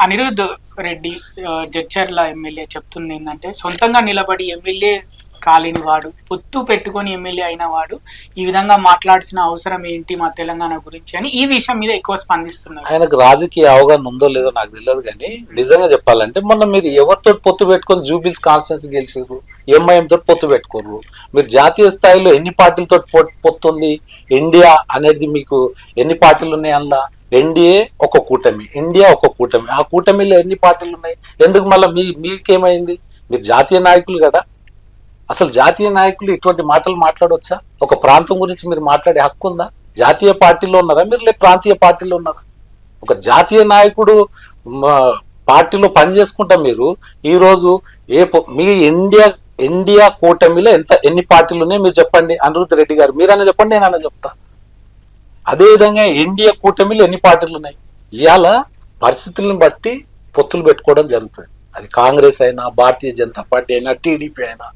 Anirudh Reddy Jadcherla MLA చెప్తుంది ఏంటంటే, సొంతంగా నిలబడి ఎమ్మెల్యే కాలేని వాడు, పొత్తు పెట్టుకొని ఎమ్మెల్యే అయిన వాడు ఈ విధంగా మాట్లాడాల్సిన అవసరం ఏంటి మా తెలంగాణ గురించి అని ఈ విషయం మీద ఎక్కువ స్పందిస్తున్నారు. ఆయనకు రాజకీయ అవగాహన ఉందో లేదో నాకు తెలియదు, కానీ నిజంగా చెప్పాలంటే మొన్న మీరు ఎవరితో పొత్తు పెట్టుకొని జూబిల్స్ కాన్స్టిట్యున్సీ గెలిచారు, ఎంఐఎం తోటి పొత్తు పెట్టుకోరు. మీరు జాతీయ స్థాయిలో ఎన్ని పార్టీలతో పొత్తు ఉంది? ఇండియా అనేది మీకు ఎన్ని పార్టీలు ఉన్నాయి? అందులో ఎన్డీఏ ఒక కూటమి, ఇండియా ఒక కూటమి. ఆ కూటమిలో ఎన్ని పార్టీలు ఉన్నాయి? ఎందుకు మళ్ళీ మీకేమైంది? మీరు జాతీయ నాయకులు కదా. అసలు జాతీయ నాయకులు ఇటువంటి మాటలు మాట్లాడవచ్చా? ఒక ప్రాంతం గురించి మీరు మాట్లాడే హక్కు ఉందా? జాతీయ పార్టీలో ఉన్నారా మీరు, లేక ప్రాంతీయ పార్టీలో ఉన్నారా? ఒక జాతీయ నాయకుడు పార్టీలో పని చేసుకుంటా మీరు ఈరోజు మీ ఇండియా కూటమిలో ఎన్ని పార్టీలు ఉన్నాయి మీరు చెప్పండి. అనిరుద్ రెడ్డి గారు మీరన్నా చెప్పండి, నేనన్నా చెప్తా. అదేవిధంగా ఇండియా కూటమిలో ఎన్ని పార్టీలు ఉన్నాయి? ఇవాళ పరిస్థితులను బట్టి పొత్తులు పెట్టుకోవడం జరుగుతుంది. అది కాంగ్రెస్ అయినా, భారతీయ జనతా పార్టీ అయినా, టీడీపీ అయినా.